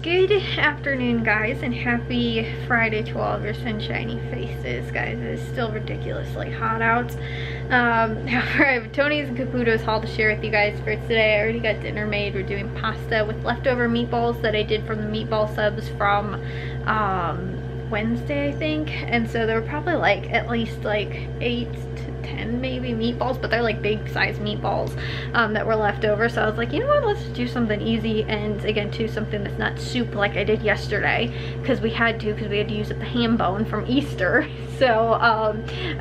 Good afternoon, guys, and happy Friday to all of your sunshiny faces, guys. It is still ridiculously hot out. However, I have Tony's and Caputo's haul to share with you guys for today. I already got dinner made. We're doing pasta with leftover meatballs that I did from the meatball subs from Wednesday, I think. And so there were probably like at least like 8 to 10 maybe meatballs, but they're like big size meatballs that were left over. So I was like, you know what, let's do something easy, and again too, something that's not soup like I did yesterday, because we had to use up the ham bone from Easter. So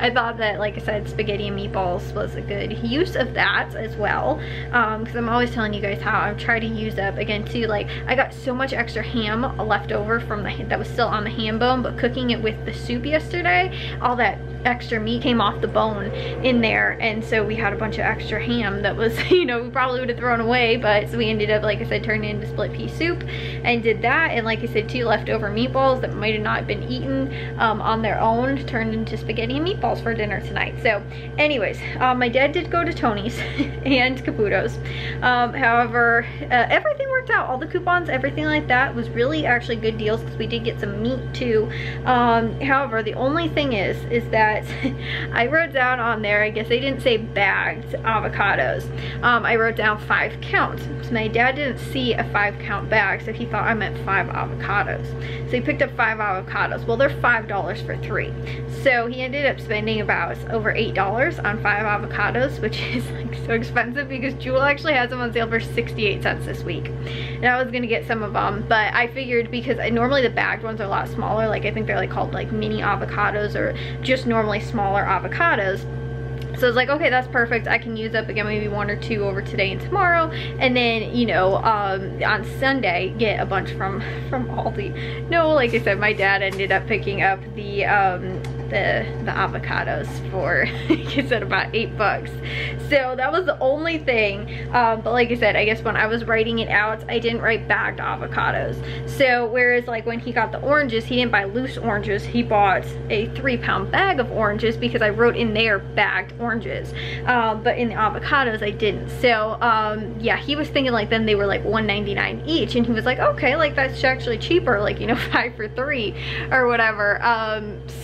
I thought that, like I said, spaghetti and meatballs was a good use of that as well, because I'm always telling you guys how I try to use up, again too, like I got so much extra ham left over from that was still on the ham bone, but cooking it with the soup yesterday, all that extra meat came off the bone in there, and so we had a bunch of extra ham that was, you know, we probably would have thrown away, but so we ended up, like I said, turning it into split pea soup and did that. And like I said too, leftover meatballs that might have not been eaten on their own turned into spaghetti and meatballs for dinner tonight. So anyways, my dad did go to Tony's and Caputo's. However, everything worked out. All the coupons, everything like that was really actually good deals, because we did get some meat too. However, the only thing is that I wrote down on there, I guess they didn't say bagged avocados. I wrote down 5 counts. So my dad didn't see a 5 count bag, so he thought I meant 5 avocados. So he picked up 5 avocados. Well, they're $5 for 3. So he ended up spending about over $8 on 5 avocados, which is like so expensive, because Jewel actually has them on sale for 68 cents this week. And I was gonna get some of them, but I figured, because normally the bagged ones are a lot smaller, like I think they're like called like mini avocados, or just normally smaller avocados. So I was like, okay, that's perfect. I can use up again maybe 1 or 2 over today and tomorrow, and then, you know, on Sunday get a bunch from Aldi. No, like I said, my dad ended up picking up the avocados for, like I said, about $8. So that was the only thing. But like I said, I guess when I was writing it out, I didn't write bagged avocados. So whereas like when he got the oranges, he didn't buy loose oranges, he bought a 3-pound bag of oranges, because I wrote in there bagged oranges. But in the avocados I didn't. So yeah, he was thinking like then they were like $1.99 each, and he was like, okay, like that's actually cheaper, like, you know, 5 for 3 or whatever.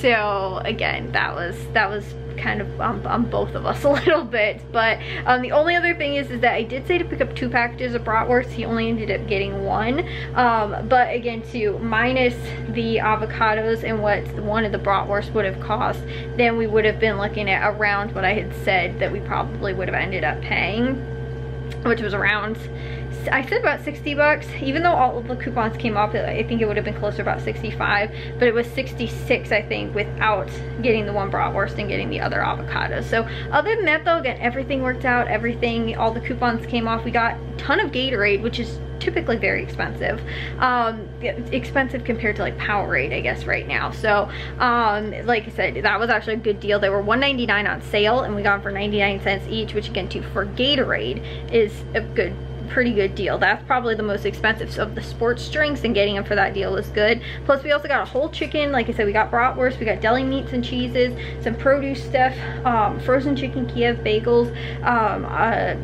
So again, that was kind of on both of us a little bit. But the only other thing is that I did say to pick up 2 packages of bratwurst. He only ended up getting 1. But again, to minus the avocados and what one of the bratwurst would have cost, then we would have been looking at around what I had said that we probably would have ended up paying, which was around, I said about $60, even though all of the coupons came off. I think it would have been closer, about 65, but it was 66, I think, without getting the 1 bratwurst and getting the other avocados. So other than that though, again, everything worked out, everything, all the coupons came off. We got a ton of Gatorade, which is typically very expensive. Expensive compared to like Powerade, I guess, right now. So like I said, that was actually a good deal. They were $1.99 on sale, and we got them for 99 cents each, which again too, for Gatorade, is a pretty good deal. That's probably the most expensive. So of the sports drinks, and getting them for that deal was good. Plus we also got a whole chicken. Like I said, we got bratwurst, we got deli meats and cheeses, some produce stuff, frozen chicken Kiev bagels,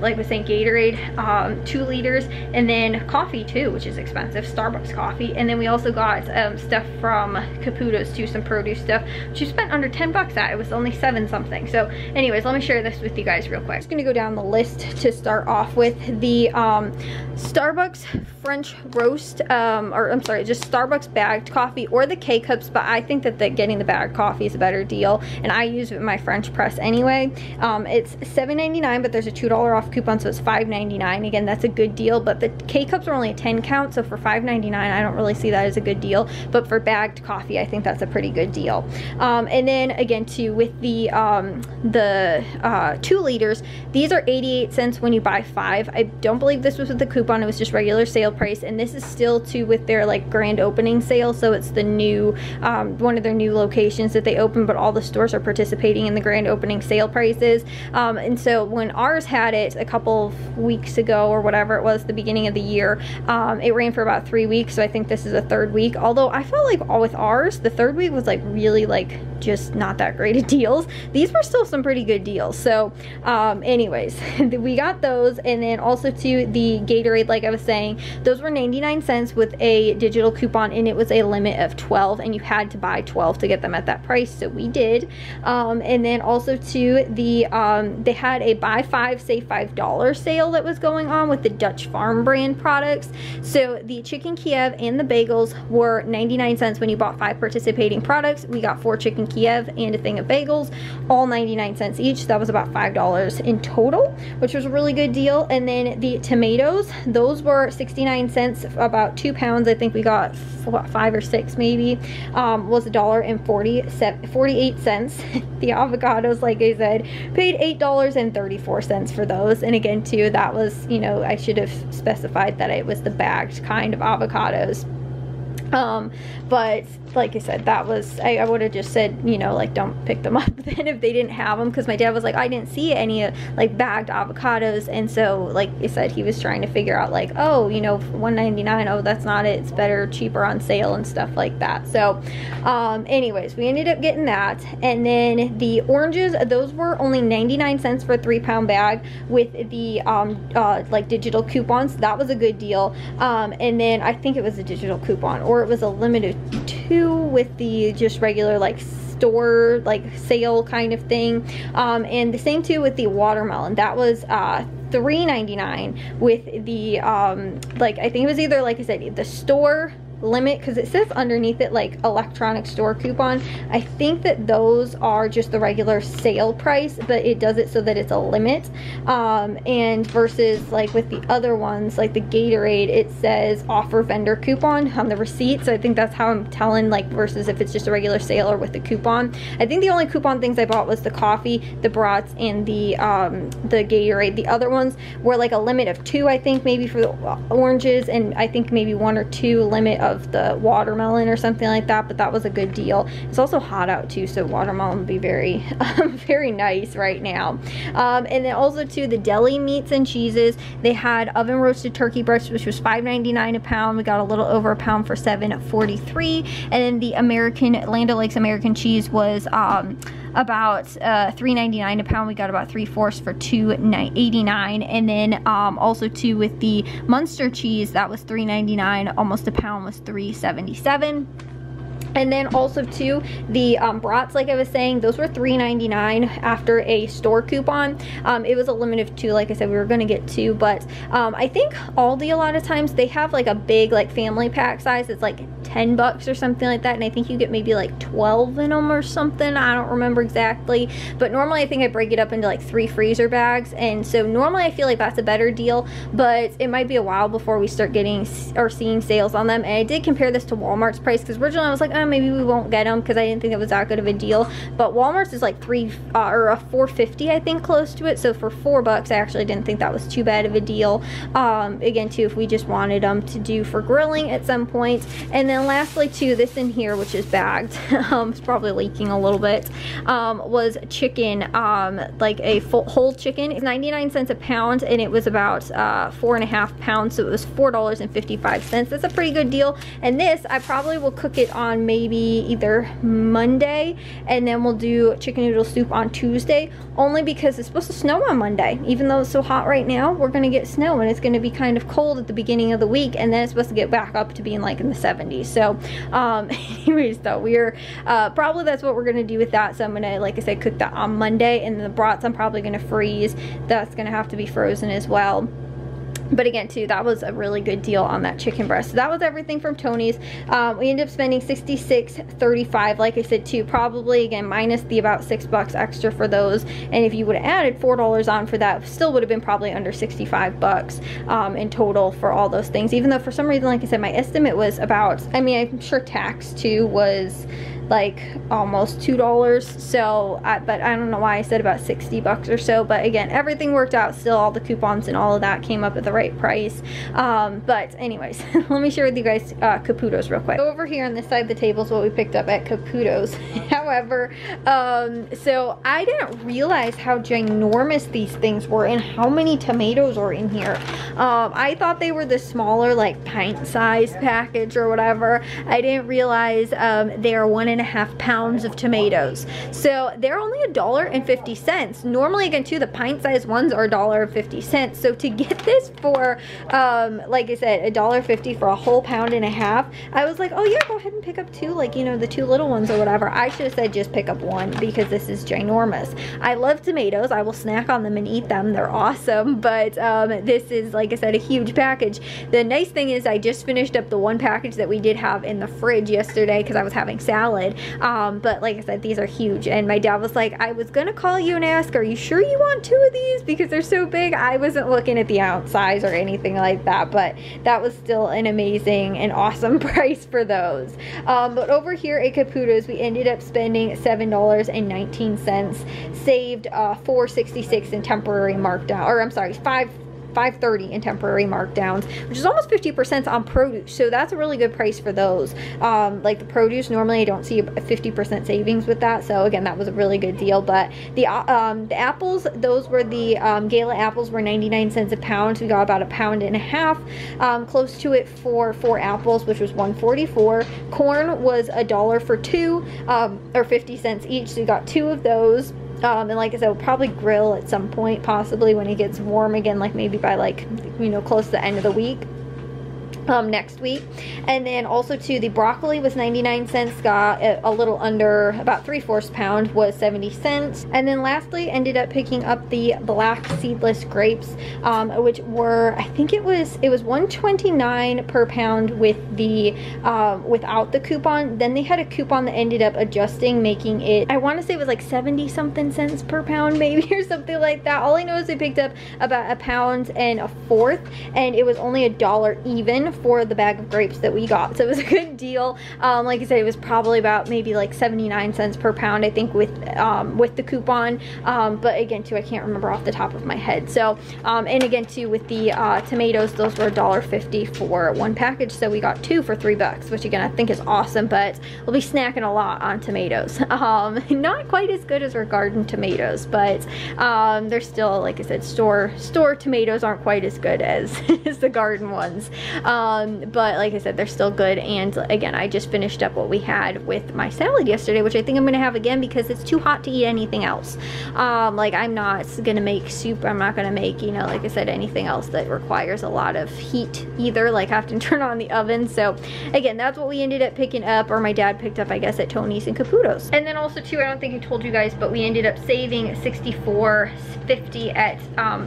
like I was saying, Gatorade, 2 liters, and then coffee too, which is expensive, Starbucks coffee. And then we also got stuff from Caputo's too, some produce stuff, which you spent under $10 at. It was only 7 something. So anyways, let me share this with you guys real quick. I'm just gonna go down the list to start off with the Starbucks French roast, or I'm sorry, just Starbucks bagged coffee, or the K-Cups, but I think that getting the bagged coffee is a better deal, and I use it in my French press anyway. It's $7.99, but there's a $2 off coupon, so it's $5.99. Again, that's a good deal, but the K-Cups are only a 10 count, so for $5.99, I don't really see that as a good deal, but for bagged coffee, I think that's a pretty good deal. And then again too, with the 2 liters, these are 88 cents when you buy 5. I don't believe this was with the coupon, it was just regular sale price, and this is still too with their like grand opening sale. So it's the new one of their new locations that they opened, but all the stores are participating in the grand opening sale prices. And so when ours had it a couple of weeks ago or whatever it was, the beginning of the year, it ran for about 3 weeks, so I think this is a 3rd week. Although I felt like with ours, the 3rd week was like really like just not that great of deals. These were still some pretty good deals. So anyways, we got those. And then also to the Gatorade, like I was saying, those were 99 cents with a digital coupon, and it was a limit of 12, and you had to buy 12 to get them at that price, so we did. And then also to the they had a buy 5 save $5 sale that was going on with the Dutch Farm brand products. So the chicken Kiev and the bagels were 99 cents when you bought 5 participating products. We got 4 chicken Kiev and a thing of bagels, all 99 cents each. That was about $5 in total, which was a really good deal. And then the tomatoes, those were 69 cents, about 2 pounds. I think we got 5 or 6 maybe, was $1.48. The avocados, like I said, paid $8.34 for those. And again too, that was, you know, I should have specified that it was the bagged kind of avocados. But like I said, that was, I would have just said, you know, like, don't pick them up then if they didn't have them, because my dad was like, I didn't see any like bagged avocados. And so like I said, he was trying to figure out like, oh, you know, $1.99, oh, that's not it, it's better, cheaper on sale and stuff like that. So anyways, we ended up getting that. And then the oranges, those were only 99 cents for a 3-pound bag with the like digital coupons. That was a good deal. And then I think it was a digital coupon, or it was a limited 2 with the just regular like store like sale kind of thing. And the same too with the watermelon. That was $3.99 with the like, I think it was either, like I said, the store limit, because it says underneath it like electronic store coupon. I think that those are just the regular sale price, but it does it so that it's a limit. And versus like with the other ones, like the Gatorade, it says offer vendor coupon on the receipt. So I think that's how I'm telling, like, versus if it's just a regular sale or with the coupon. I think the only coupon things I bought was the coffee, the brats, and the Gatorade. The other ones were like a limit of 2, I think, maybe for the oranges, and I think maybe 1 or 2 limit of the watermelon or something like that. But that was a good deal. It's also hot out too, so watermelon would be very very nice right now. And then also too, the deli meats and cheeses, they had oven roasted turkey breast, which was $5.99 a pound. We got a little over a pound for $7.43. And then the American Land O'Lakes American cheese was about $3.99 a pound. We got about 3/4 for $2.89. And then also too with the Munster cheese, that was $3.99. Almost a pound was $3.77. And then also too, the brats, like I was saying, those were $3.99 after a store coupon. It was a limit of 2, like I said, we were gonna get 2, but I think Aldi, a lot of times they have like a big like family pack size. It's like $10 or something like that, and I think you get maybe like 12 in them or something. I don't remember exactly, but normally I think I break it up into like 3 freezer bags, and so normally I feel like that's a better deal, but it might be a while before we start getting or seeing sales on them. And I did compare this to Walmart's price, because originally I was like, oh, maybe we won't get them, because I didn't think it was that good of a deal. But Walmart's is like $4.50, I think, close to it. So for $4, I actually didn't think that was too bad of a deal. Again too, if we just wanted them to do for grilling at some point. And then lastly too, this in here, which is bagged, it's probably leaking a little bit, was chicken, like a whole chicken. It's 99 cents a pound, and it was about 4.5 pounds, so it was $4.55. That's a pretty good deal. And this, I probably will cook it on maybe either Monday, and then we'll do chicken noodle soup on Tuesday, only because it's supposed to snow on Monday. Even though it's so hot right now, we're gonna get snow, and it's gonna be kind of cold at the beginning of the week, and then it's supposed to get back up to being like in the 70s. So anyways though, we're probably, that's what we're gonna do with that. So I'm gonna, like I said, cook that on Monday. And the brats I'm probably gonna freeze. That's gonna have to be frozen as well. But again too, that was a really good deal on that chicken breast. So that was everything from Tony's. We ended up spending $66.35, like I said too, probably again minus the about $6 extra for those. And if you would have added $4 on for that, still would have been probably under $65 in total for all those things. Even though for some reason, like I said, my estimate was about, I mean, I'm sure tax too was like almost $2. So but I don't know why I said about $60 or so. But again, everything worked out still. All the coupons and all of that came up at the right price. But anyways, let me share with you guys Caputo's real quick. Over here on this side of the table is what we picked up at Caputo's. However, so I didn't realize how ginormous these things were and how many tomatoes were in here. I thought they were the smaller, like pint size package or whatever. I didn't realize they are 1.5 1.5 pounds of tomatoes. So they're only $1.50. Normally, again, too, the pint-sized ones are $1.50. So to get this for, like I said, $1.50 for a whole pound and a half, I was like, oh yeah, go ahead and pick up two, like, you know, the 2 little ones or whatever. I should have said just pick up one because this is ginormous. I love tomatoes. I will snack on them and eat them. They're awesome. But this is, like I said, a huge package. The nice thing is I just finished up the one package that we did have in the fridge yesterday because I was having salad. But like I said, these are huge. And my dad was like, I was gonna call you and ask, are you sure you want 2 of these because they're so big? I wasn't looking at the ounce size or anything like that, but that was still an amazing and awesome price for those. But over here at Caputo's, we ended up spending $7.19, saved $4.66 in temporary markdown, or I'm sorry, $5.30 in temporary markdowns, which is almost 50% on produce. So that's a really good price for those. Like the produce, normally I don't see a 50% savings with that. So again, that was a really good deal. But the apples, those were the Gala apples, were 99 cents a pound. So we got about a pound and a half, close to it for 4 apples, which was $1.44. Corn was $1 for 2, or 50 cents each. So we got 2 of those. And like I said, we'll probably grill at some point, possibly when it gets warm again, like maybe by, like, you know, close to the end of the week. Next week. And then also too, the broccoli was 99 cents, got a little under, about 3/4 pound was 70 cents. And then lastly, ended up picking up the black seedless grapes, which were, I think it was $1.29 per pound with the without the coupon. Then they had a coupon that ended up adjusting, making it, I want to say it was like 70 something cents per pound maybe, or something like that. All I know is they picked up about 1.25 pounds, and it was only $1 even for the bag of grapes that we got. So it was a good deal. Like I said, it was probably about maybe like 79 cents per pound, I think, with the coupon. But again, too, I can't remember off the top of my head. So, and again, too, with the tomatoes, those were $1.50 for 1 package. So we got 2 for $3, which again, I think is awesome, but we'll be snacking a lot on tomatoes. Not quite as good as our garden tomatoes, but they're still, like I said, store tomatoes aren't quite as good as, as the garden ones. But like I said, they're still good. And again, I just finished up what we had with my salad yesterday, which I think I'm gonna have again because it's too hot to eat anything else. Like, I'm not gonna make soup. I'm not gonna make, you know, like I said, anything else that requires a lot of heat either, like have to turn on the oven. So again, that's what we ended up picking up, or my dad picked up, I guess, at Tony's and Caputo's. And then also too, I don't think I told you guys, but we ended up saving $64.50 at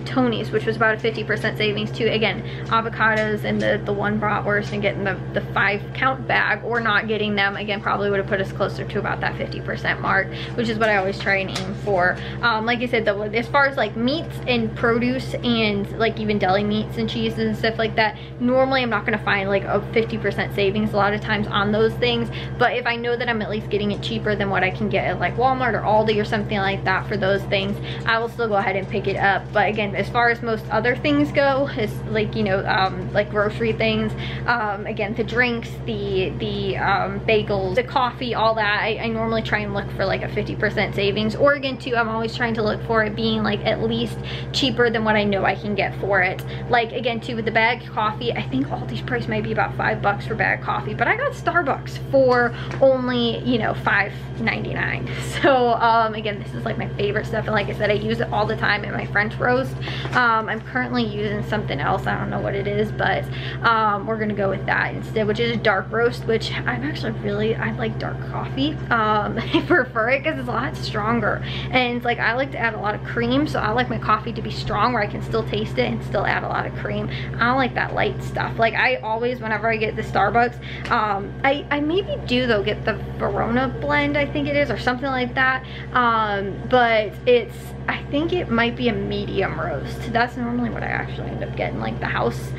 Tony's, which was about a 50% savings too. Again, avocados and the one bratwurst, and getting the 5-count bag, or not getting them, again, probably would have put us closer to about that 50% mark, which is what I always try and aim for. Like I said, as far as like meats and produce and like even deli meats and cheeses and stuff like that, normally I'm not going to find like a 50% savings a lot of times on those things. But if I know that I'm at least getting it cheaper than what I can get at like Walmart or Aldi or something like that for those things, I will still go ahead and pick it up. But again, as far as most other things go, is like, you know, like grocery things, again, the drinks, the bagels, the coffee, all that, I normally try and look for like a 50% savings. Or again, too, I'm always trying to look for it being like at least cheaper than what I know I can get for it. Like again, too, with the bag coffee, I think Aldi's price might be about $5 for bag coffee, but I got Starbucks for only, you know, $5.99. So again, this is like my favorite stuff, and like I said, I use it all the time in my French roast. I'm currently using something else, I don't know what it is, but we're gonna go with that instead, which is a dark roast, which I'm actually I like dark coffee. I prefer it because it's a lot stronger, and it's like I like to add a lot of cream, so I like my coffee to be strong where I can still taste it and still add a lot of cream. I don't like that light stuff. Like, I always, whenever I get the Starbucks, I maybe do though get the Verona blend, I think it is, or something like that, but I think it might be a medium roast. That's normally what I actually end up getting, like the house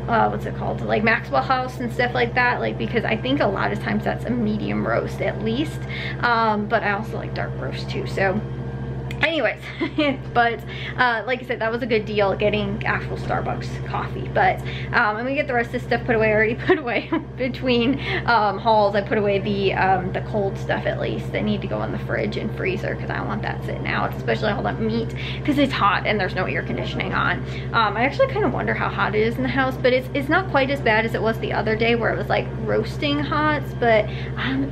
what's it called, like Maxwell House and stuff like that, like, because I think a lot of times that's a medium roast at least. But I also like dark roast too. So anyways, but like I said, that was a good deal getting actual Starbucks coffee. But I'm gonna get the rest of this stuff put away. I already put away between hauls. I put away the cold stuff at least that need to go in the fridge and freezer because I don't want that sitting out, especially all that meat because it's hot and there's no air conditioning on. I actually kind of wonder how hot it is in the house, but it's not quite as bad as it was the other day where it was like roasting hot. But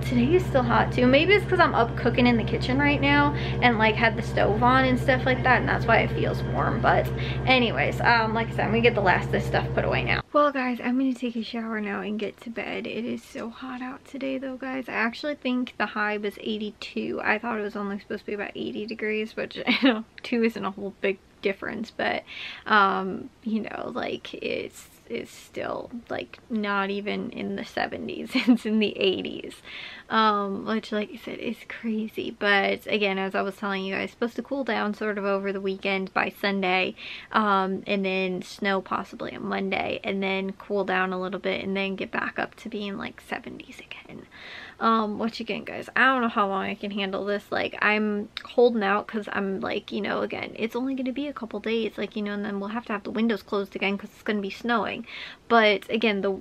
today is still hot too. Maybe it's because I'm up cooking in the kitchen right now and like had the stove on and stuff like that, and that's why it feels warm. But anyways, like I said, I'm gonna get the last of this stuff put away now. Well guys, I'm gonna take a shower now and get to bed. It is so hot out today though, guys. I actually think the high was 82. I thought it was only supposed to be about 80 degrees, which you know, 2 isn't a whole big difference, but you know, like it's still like not even in the 70s. It's in the 80s, which like I said is crazy. But again, as I was telling you guys, it's supposed to cool down sort of over the weekend by Sunday, and then snow possibly on Monday, and then cool down a little bit and then get back up to being like 70s again. Which again guys, I don't know how long I can handle this. Like I'm holding out because I'm like, you know, again, it's only going to be a couple days, like, you know, and then we'll have to have the windows closed again because it's going to be snowing. But again, the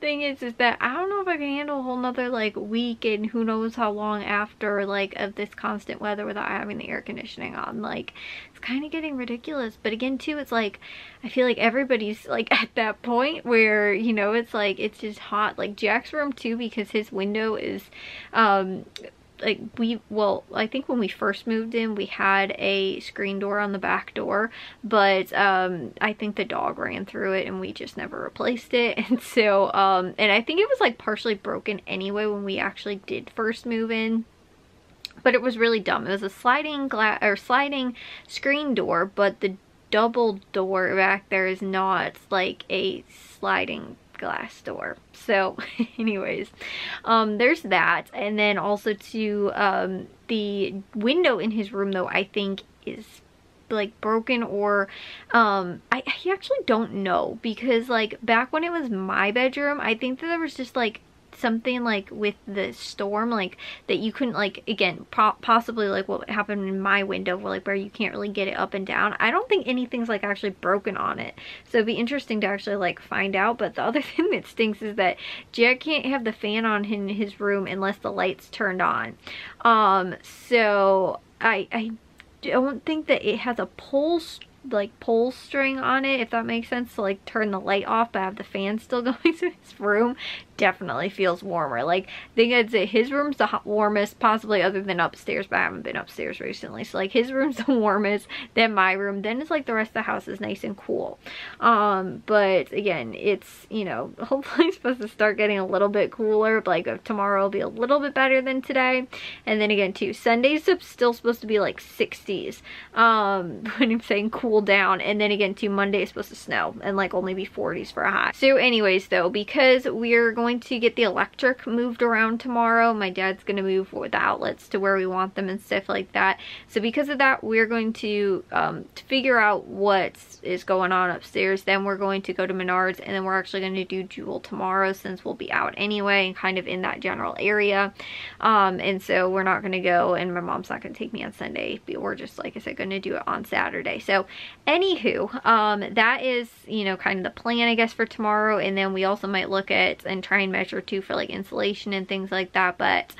thing is that I don't know if I can handle a whole nother like week and who knows how long after like of this constant weather without having the air conditioning on. Like it's kind of getting ridiculous. But again too, it's like I feel like everybody's like at that point where, you know, it's like it's just hot. Like Jack's room too, because his window is like I think when we first moved in we had a screen door on the back door, but I think the dog ran through it and we just never replaced it. And so and I think it was like partially broken anyway when we actually did first move in. But it was really dumb. It was a sliding glass or sliding screen door, but the double door back there is not like a sliding glass door. So anyways, there's that. And then also to the window in his room though, I think is like broken, or I actually don't know, because like back when it was my bedroom, I think that there was just like something like with the storm, like that you couldn't, like again possibly like what happened in my window like where you can't really get it up and down. I don't think anything's like actually broken on it, so it'd be interesting to actually like find out. But the other thing that stinks is that Jack can't have the fan on in his room unless the light's turned on. So I don't think that it has a pull string on it, if that makes sense, to like turn the light off but have the fan still going. So his room definitely feels warmer. Like I think I'd say his room's the warmest possibly other than upstairs, but I haven't been upstairs recently. So like his room's the warmest, then my room, then it's like the rest of the house is nice and cool. But again, it's, you know, hopefully it's supposed to start getting a little bit cooler. Like tomorrow will be a little bit better than today. And then again too, Sunday's still supposed to be like 60s when I'm saying cool down. And then again too, Monday is supposed to snow and like only be 40s for a high. So anyways though, because we're going to get the electric moved around tomorrow, my dad's going to move the outlets to where we want them and stuff like that. So because of that, we're going to figure out what is going on upstairs. Then we're going to go to Menards, and then we're actually going to do Jewel tomorrow since we'll be out anyway and kind of in that general area. And so we're not going to go, and my mom's not going to take me on Sunday. We're just, like I said, going to do it on Saturday. So anywho, that is, you know, kind of the plan I guess for tomorrow. And then we also might look at and try and measure too for like insulation and things like that. But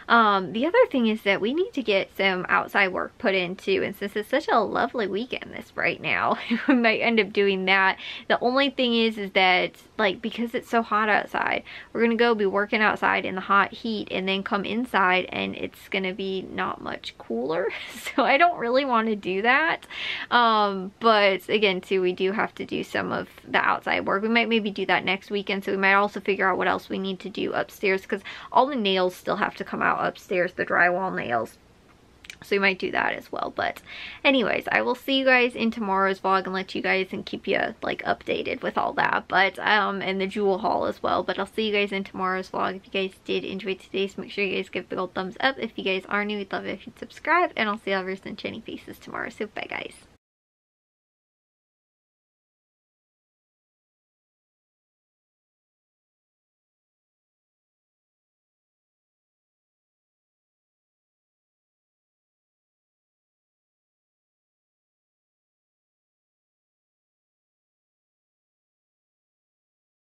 the other thing is that we need to get some outside work put in too, and since it's such a lovely weekend this right now, we might end up doing that. The only thing is that like because it's so hot outside, we're gonna go be working outside in the hot heat and then come inside and it's gonna be not much cooler. So I don't really want to do that. But again too, we do have to do some of the outside work. We might maybe do that next weekend, so we might also figure out what else we need to do upstairs, because all the nails still have to come out upstairs, the drywall nails. So we might do that as well. But anyways, I will see you guys in tomorrow's vlog and let you guys and keep you like updated with all that. But and the Jewel haul as well. But I'll see you guys in tomorrow's vlog. If you guys did enjoy today's, make sure you guys give a big old thumbs up. If you guys are new, we'd love it if you'd subscribe, and I'll see all of your sunshiny faces tomorrow. So bye guys.